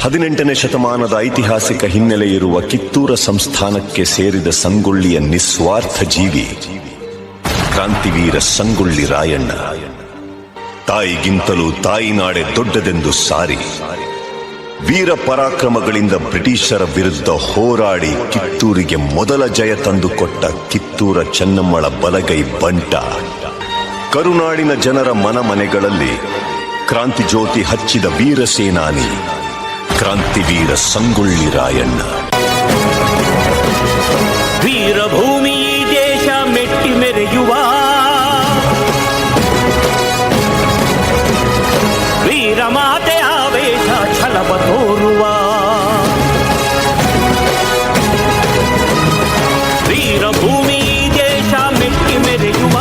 18ನೇ ಶತಮಾನದ ಐತಿಹಾಸಿಕ ಹಿನ್ನೆಲೆ ಇರುವ ಕಿತ್ತೂರ ಸಂಸ್ಥಾನಕ್ಕೆ ಸೇರಿದ ಸಂಗೊಳ್ಳಿಯ ನಿಸ್ವಾರ್ಥ ಜೀವಿ ಕ್ರಾಂತಿವೀರ ಸಂಗೊಳ್ಳಿ ರಾಯಣ್ಣ. ತಾಯಿಗಿಂತಲೂ ತಾಯಿನಾಡೆ ದೊಡ್ಡದೆಂದು ಸಾರಿ ವೀರ ಪರಾಕ್ರಮಗಳಿಂದ ಬ್ರಿಟಿಷರ ವಿರುದ್ಧ ಹೋರಾಡಿ ಕಿತ್ತೂರಿಗೆ ಮೊದಲ ಜಯ ತಂದುಕೊಟ್ಟ ಕಿತ್ತೂರ ಚೆನ್ನಮ್ಮಳ ಬಲಗೈ ಬಂಟ. ಕರುನಾಡಿನ ಜನರ ಮನಮನೆಗಳಲ್ಲಿ ಕ್ರಾಂತಿ ಜ್ಯೋತಿ ಹಚ್ಚಿದ ವೀರ ಸೇನಾನಿ ಕ್ರಾಂತಿವೀರ ಸಂಗೊಳ್ಳಿ ರಾಯಣ್ಣ. ವೀರಭೂಮಿ ದೇಶ ಮೆಟ್ಟಿ ಮೆರೆಯುವ ವೀರಮಾತೆ ಆವೇಶ ಛಲವ ತೋರುವ ವೀರಭೂಮಿ ದೇಶ ಮೆಟ್ಟಿ ಮೆರೆಯುವ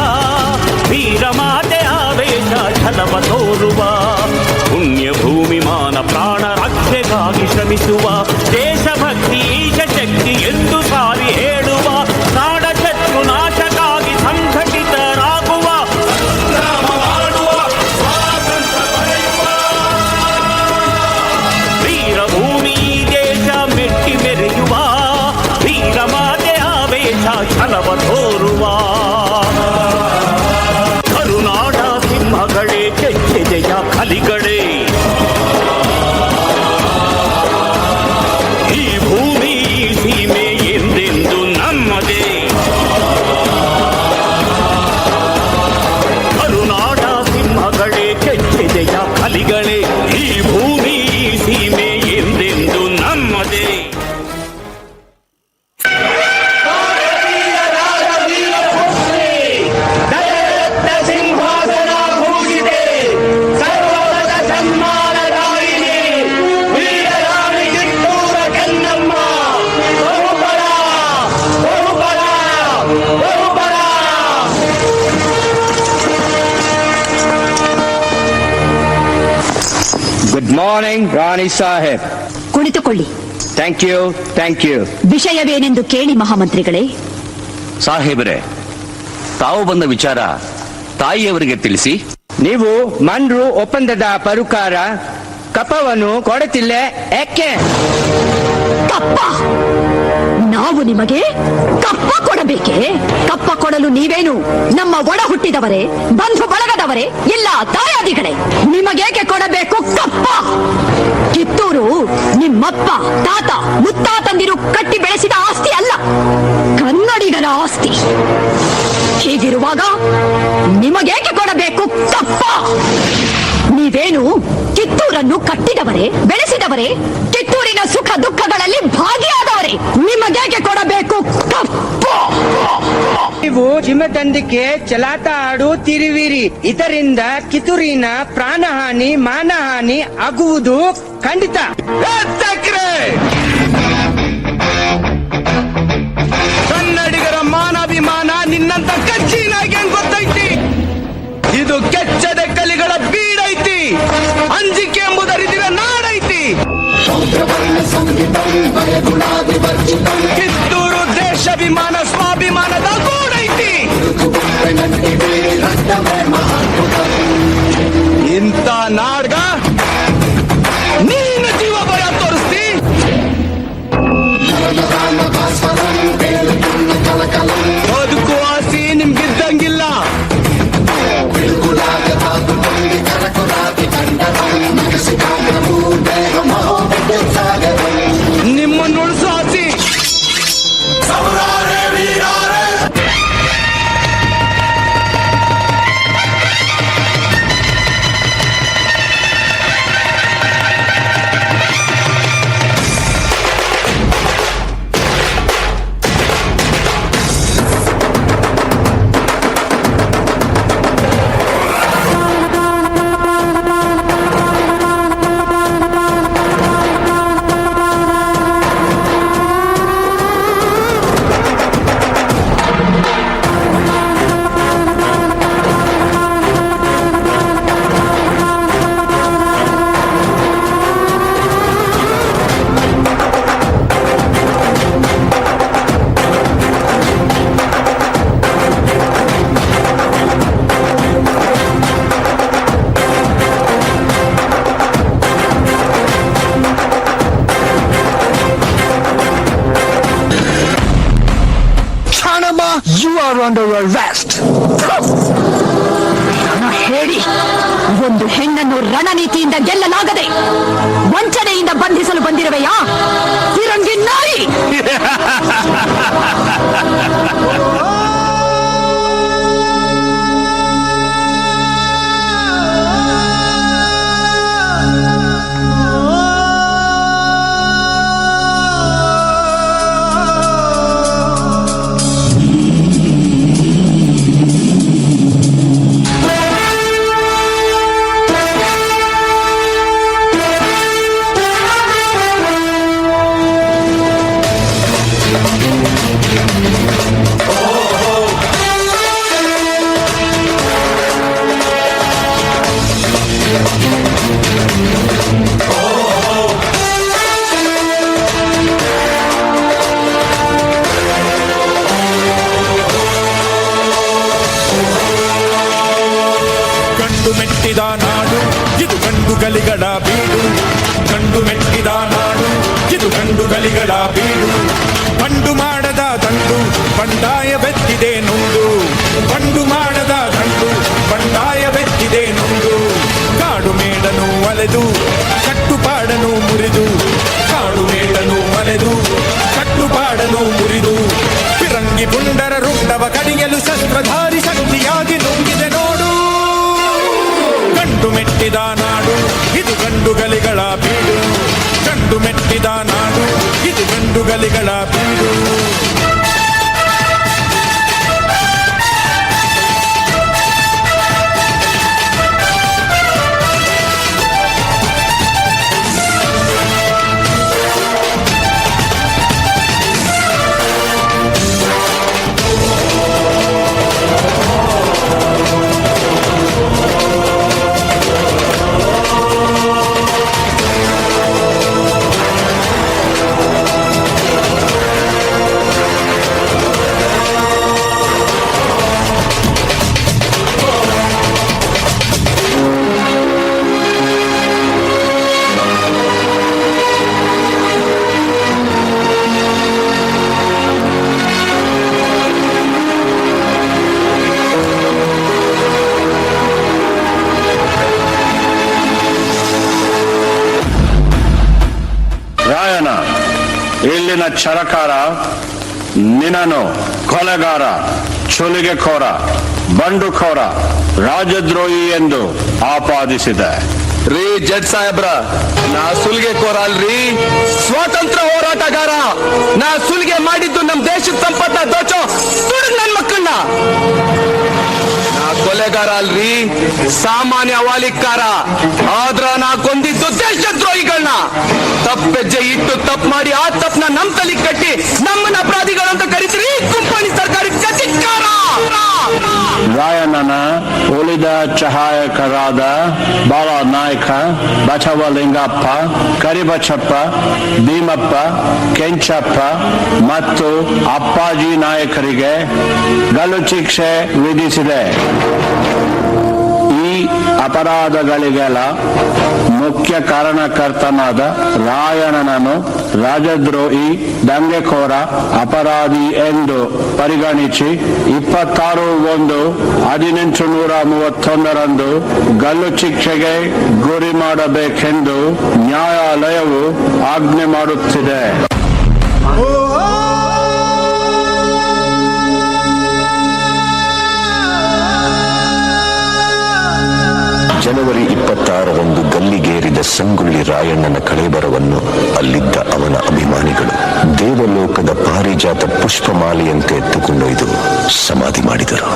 ವೀರಮಾತೆ ಆವೇಶ ಛಲವ ತೋರುವ ಪುಣ್ಯ ಭೂಮಿ ಮಾನ ಪ್ರಾಣ ರಕ್ಷೆಗಾಗಿ ಶ್ರಮಿಸುವ ದೇಶಭಕ್ತಿ ಈಶ ಶಕ್ತಿ ಎಂದು ಸಾರಿ ಹೇಳುವ ನಾಡ ಶತ್ರು ನಾಶಕ್ಕಾಗಿ ಸಂಘಟಿತರಾಗುವ ವೀರಭೂಮಿ ದೇಶ ಮೆಟ್ಟಿ ಮೆರೆಯುವ ವೀರಮಾತೆ ಆವೇಶ ಛಲವ ತೋರುವ ಕರುನಾಡ ಸಿಂಹಗಳೇ ಕೆಚ್ಚೆದೆಯ ಕಲಿಗಳೇ. ಈ ಭೂಮಿ ಸೀಮೆ ಎಂದೆಂದು ನಮ್ಮದೇ. ಕರುನಾಡ ಸಿಂಹಗಳೇ ಕೆಚ್ಚೆದೆಯ ಕಲಿಗಳೇ. ಈ ಭೂಮಿ ಸೀಮೆ ಎಂದೆಂದು ನಮ್ಮದೇ. ಗುಡ್ ಮಾರ್ನಿಂಗ್ ರಾಣಿ ಸಾಹೇಬ್. ಕುಳಿತುಕೊಳ್ಳಿ. Thank you thank you. ವಿಷಯವೇನೆಂದು ಕೇಳಿ ಮಹಾಮಂತ್ರಿಗಳೇ. ಸಾಹೇಬರೇ, ತಾವು ಬಂದ ವಿಚಾರ ತಾಯಿಯವರಿಗೆ ತಿಳಿಸಿ. ನೀವು ಮನ್ರು ಒಪ್ಪಂದದ ಪರುಕಾರ ಕಪ್ಪವನ್ನು ಕೊಡುತ್ತಿಲ್ಲ ಯಾಕೆ? ಕಪ್ಪ? ನಾವು ನಿಮಗೆ ಕಪ್ಪ ಕೊಡಬೇಕೆ? ಕಪ್ಪ ಕೊಡಲು ನೀವೇನು ನಮ್ಮ ಒಡ ಹುಟ್ಟಿದವರೇ, ಬಂಧು ಬಳಗದವರೇ, ಇಲ್ಲ ದಾಯಾದಿಗಳೇ? ನಿಮಗೇಕೆ ಕೊಡಬೇಕು ಕಪ್ಪ? ಕಿತ್ತೂರು ನಿಮ್ಮಪ್ಪ ತಾತ ಮುತ್ತಾತಂದಿರು ಕಟ್ಟಿ ಬೆಳೆಸಿದ ಆಸ್ತಿ ಅಲ್ಲ, ಕನ್ನಡಿಗರ ಆಸ್ತಿ. ಹೀಗಿರುವಾಗ ನಿಮಗೇಕೆ ಕೊಡಬೇಕು ಕಪ್ಪ? ನೀವೇನು ಕಿತ್ತೂರನ್ನು ಕಟ್ಟಿದವರೇ, ಬೆಳೆಸಿದವರೇ, ಕಿತ್ತೂರಿನ ಸುಖ ದುಃಖಗಳಲ್ಲಿ ಭಾಗಿಯಾದವರೇ. ನಿಮಗೇಕೆ ಕೊಡಬೇಕು ಕಪ್ಪ? ನೀವು ಚಿಮ್ಮತಂದಿಕೆ ಚಲಾಟ ಆಡುತ್ತಿರುವಿರಿ. ಇದರಿಂದ ಕಿತ್ತೂರಿನ ಪ್ರಾಣಹಾನಿ ಮಾನಹಾನಿ ಆಗುವುದು ಖಂಡಿತ. ಕನ್ನಡಿಗರ ಮಾನಾಭಿಮಾನ ನಿನ್ನಂತ ಕಚ್ಚಿನಾಗೆ ಗೊತ್ತೈತಿ. ಇದು ಕೆಚ್ಚದ ಕಲಿಗಳ ಬೀಡೈತಿ. ಅಂಜಿಕೆ ಎಂಬುದರಿದಿರ ನಾಡೈತಿ. ಕಿತ್ತೂರು ದೇಶಾಭಿಮಾನ ಸ್ವಾಭಿಮಾನದ ಗೂಡೈತಿ. ಇಂಥ ನಾಡ್ಗ ನೀನು ಜೀವ ಬರ ತೋರಿಸ್ತಿ. ಬದುಕು ಆಸಿ ನಿಮ್ಗಿದ್ದಂಗಿಲ್ಲ. ನಿಮ್ಮನ್ನು ಉಳಿಸೋ ಆಸಿ. ಒಂದು ಹೆಣ್ಣನ್ನು ರಣನೀತಿಯಿಂದ ಗೆಲ್ಲಲಾಗದೆ ವಂಚನೆಯಿಂದ ಬಂಧಿಸಲು ಬಂದಿರುವೆಯಾ ಫಿರಂಗಿ ನಾಯಿ? ಗಂಡು ಮೆಟ್ಟಿದ ನಾಡು ಇದು ಗಂಡು ಗಲಿಗಳ ಬೀಡು. ಗಂಡು ಮೆಟ್ಟಿದ ನಾಡು ಇದು ಗಂಡು ಗಲಿಗಳ ಬೀಡು. ಬಂಡು ಮಾಡದ ದಂಡು ಬಂಡಾಯ ಬೆತ್ತಿದೆ ನುಂಡು. ಬಂಡು ಮಾಡದ ದಂಡು ಬಂಡಾಯ ಬೆತ್ತಿದೆ ನುಂಡು. ಕಾಡು ಮೇಡನು ಒಲೆದು ಕಟ್ಟುಪಾಡನು ಮುರಿದು. ಕಾಡು ಮೇಡನು ಒಲೆದು ಕಟ್ಟುಪಾಡನು ಮುರಿದು. ಫಿರಂಗಿ ಪುಂಡರ ರುಂಡವ ಕಡಿಯಲು ಶಸ್ತ್ರಧಾರಿ ಶಕ್ತಿಯಾಗಿ ನುಂಗಿದೆ ನೋಡು. ಗಂಡು ಮೆಟ್ಟಿದ ನಾಡು ಇದು ಗಂಡು ಗಲಿಗಳ ಬೀಡು. ಗಂಡು ಮೆಟ್ಟಿದ ನಾಡು ಇದು ಗಂಡು ಗಲಿಗಳ ಬೀಡು. ರಾಯನ ಇಲ್ಲಿನ ಚರಕಾರ ನಿನ್ನನು ಕೊಲೆಗಾರ, ಚುಲಿಗೆಖೋರ, ಬಂಡುಖೋರ, ರಾಜದ್ರೋಹಿ ಎಂದು ಆಪಾದಿಸಿದೆ. ರೀ ಜಡ್ ಸಾಹೇಬ್ರ, ನಾ ಸುಲಿಗೆ ಕೋರ ಅಲ್ರಿ, ಸ್ವಾತಂತ್ರ್ಯ ಹೋರಾಟಗಾರ. ನಾ ಸುಲಿಗೆ ಮಾಡಿದ್ದು ನಮ್ ದೇಶದ ಸಂಪತ್ತ ದೋಚೋ ತುಡುಗ್ ನನ್ ಮಕ್ಕಳನ್ನ. ನಾ ಕೊಲೆಗಾರ ಅಲ್ರಿ, ಸಾಮಾನ್ಯ ವಾಲಿಕಾರ. ಆದ್ರ ನಾ ಕೊಂದಿದ್ದು ದೇಶದ್ರೋಹಿಗಳನ್ನ. ತಪ್ಪೆಜ್ಜೆ ಇಟ್ಟು ತಪ್ಪು ಮಾಡಿ ಆ ತಪ್ಪನ ನಮ್ ತಲೆ ಕಟ್ಟಿ ನಮ್ಮನ್ನ ಅಪರಾಧಿಗಳಂತ ಕರೀತೀರಿ. ಕುಂಪಣಿ ಸರ್ಕಾರಿ ಚಟಿಕಾರ. ರಾಯಣ್ಣನ ಉಳಿದ ಸಹಾಯಕರಾದ ಬಾಳನಾಯಕ, ಬಸವಲಿಂಗಪ್ಪ, ಕರಿಬಚ್ಚಪ್ಪ, ಭೀಮಪ್ಪ, ಕೆಂಚಪ್ಪ ಮತ್ತು ಅಪ್ಪಾಜಿ ನಾಯಕರಿಗೆ ಗಲ್ಲು ಶಿಕ್ಷೆ ವಿಧಿಸಿದೆ. ಈ ಅಪರಾಧಗಳಿಗೆಲ್ಲ ಮುಖ್ಯ ಕಾರಣಕರ್ತನಾದ ರಾಯಣ್ಣನನ್ನು ರಾಜದ್ರೋಹಿ, ದಂಗೆಕೋರ, ಅಪರಾಧಿ ಎಂದು ಪರಿಗಣಿಸಿ 26/1/1831 ಗಲ್ಲು ಶಿಕ್ಷೆಗೆ ಗುರಿ ಮಾಡಬೇಕೆಂದು ನ್ಯಾಯಾಲಯವು ಆಜ್ಞೆ ಮಾಡುತ್ತಿದೆ. ಜನವರಿ 26ರಂದು ಗಲ್ಲಿಗೇರಿದ ಸಂಗೊಳ್ಳಿ ರಾಯಣ್ಣನ ಕಳೇಬರವನ್ನು ಅಲ್ಲಿದ್ದ ಅವನ ಅಭಿಮಾನಿಗಳು ದೇವಲೋಕದ ಪಾರಿಜಾತ ಪುಷ್ಪಮಾಲೆಯಂತೆ ಎತ್ತುಕೊಂಡೊಯ್ದು ಸಮಾಧಿ ಮಾಡಿದರು.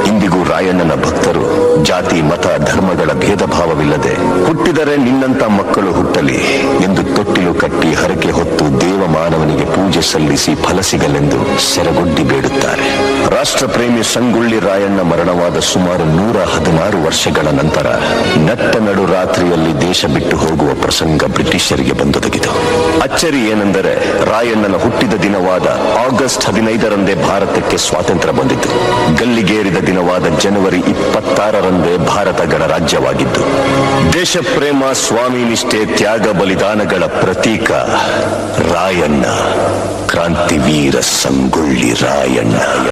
ಇಂದಿಗೂ ರಾಯಣ್ಣನ ಭಕ್ತರು ಜಾತಿ, ಮತ, ಧರ್ಮಗಳ ಭೇದ ಭಾವವಿಲ್ಲದೆ ಹುಟ್ಟಿದರೆ ನಿನ್ನಂತ ಮಕ್ಕಳು ಹುಟ್ಟಲಿ ಎಂದು ತೊಟ್ಟಿಲು ಕಟ್ಟಿ ಹರಕೆ ಹೊತ್ತು ದೇವಮಾನವನಿಗೆ ಪೂಜೆ ಸಲ್ಲಿಸಿ ಫಲ ಸಿಗಲೆಂದು ಸೆರಗೊಡ್ಡಿ ಬೇಡುತ್ತಾರೆ. ರಾಷ್ಟ್ರ ಪ್ರೇಮಿ ಸಂಗೊಳ್ಳಿ ರಾಯಣ್ಣ ಮರಣವಾದ ಸುಮಾರು 116 ವರ್ಷಗಳ ನಂತರ ನಟ್ಟ ನಡು ರಾತ್ರಿಯಲ್ಲಿ ದೇಶ ಬಿಟ್ಟು ಹೋಗುವ ಪ್ರಸಂಗ ಬ್ರಿಟಿಷರಿಗೆ ಬಂದೊದಗಿತು. ಅಚ್ಚರಿ ಏನೆಂದರೆ ರಾಯಣ್ಣನ ಹುಟ್ಟಿದ ದಿನವಾದ ಆಗಸ್ಟ್ 15ರಂದೇ ಭಾರತಕ್ಕೆ ಸ್ವಾತಂತ್ರ್ಯ ಬಂದಿತು. ಗಲ್ಲಿಗೇರಿದ ದಿನವಾದ ಜನವರಿ 26ರಂದೇ ಭಾರತ ಗಣರಾಜ್ಯವಾಗಿದ್ದು, ದೇಶ ಪ್ರೇಮ, ಸ್ವಾಮಿ ನಿಷ್ಠೆ, ತ್ಯಾಗ ಬಲಿದಾನಗಳ ಪ್ರತೀಕ ರಾಯಣ್ಣ, ಕ್ರಾಂತಿವೀರ ಸಂಗೊಳ್ಳಿ ರಾಯಣ್ಣ.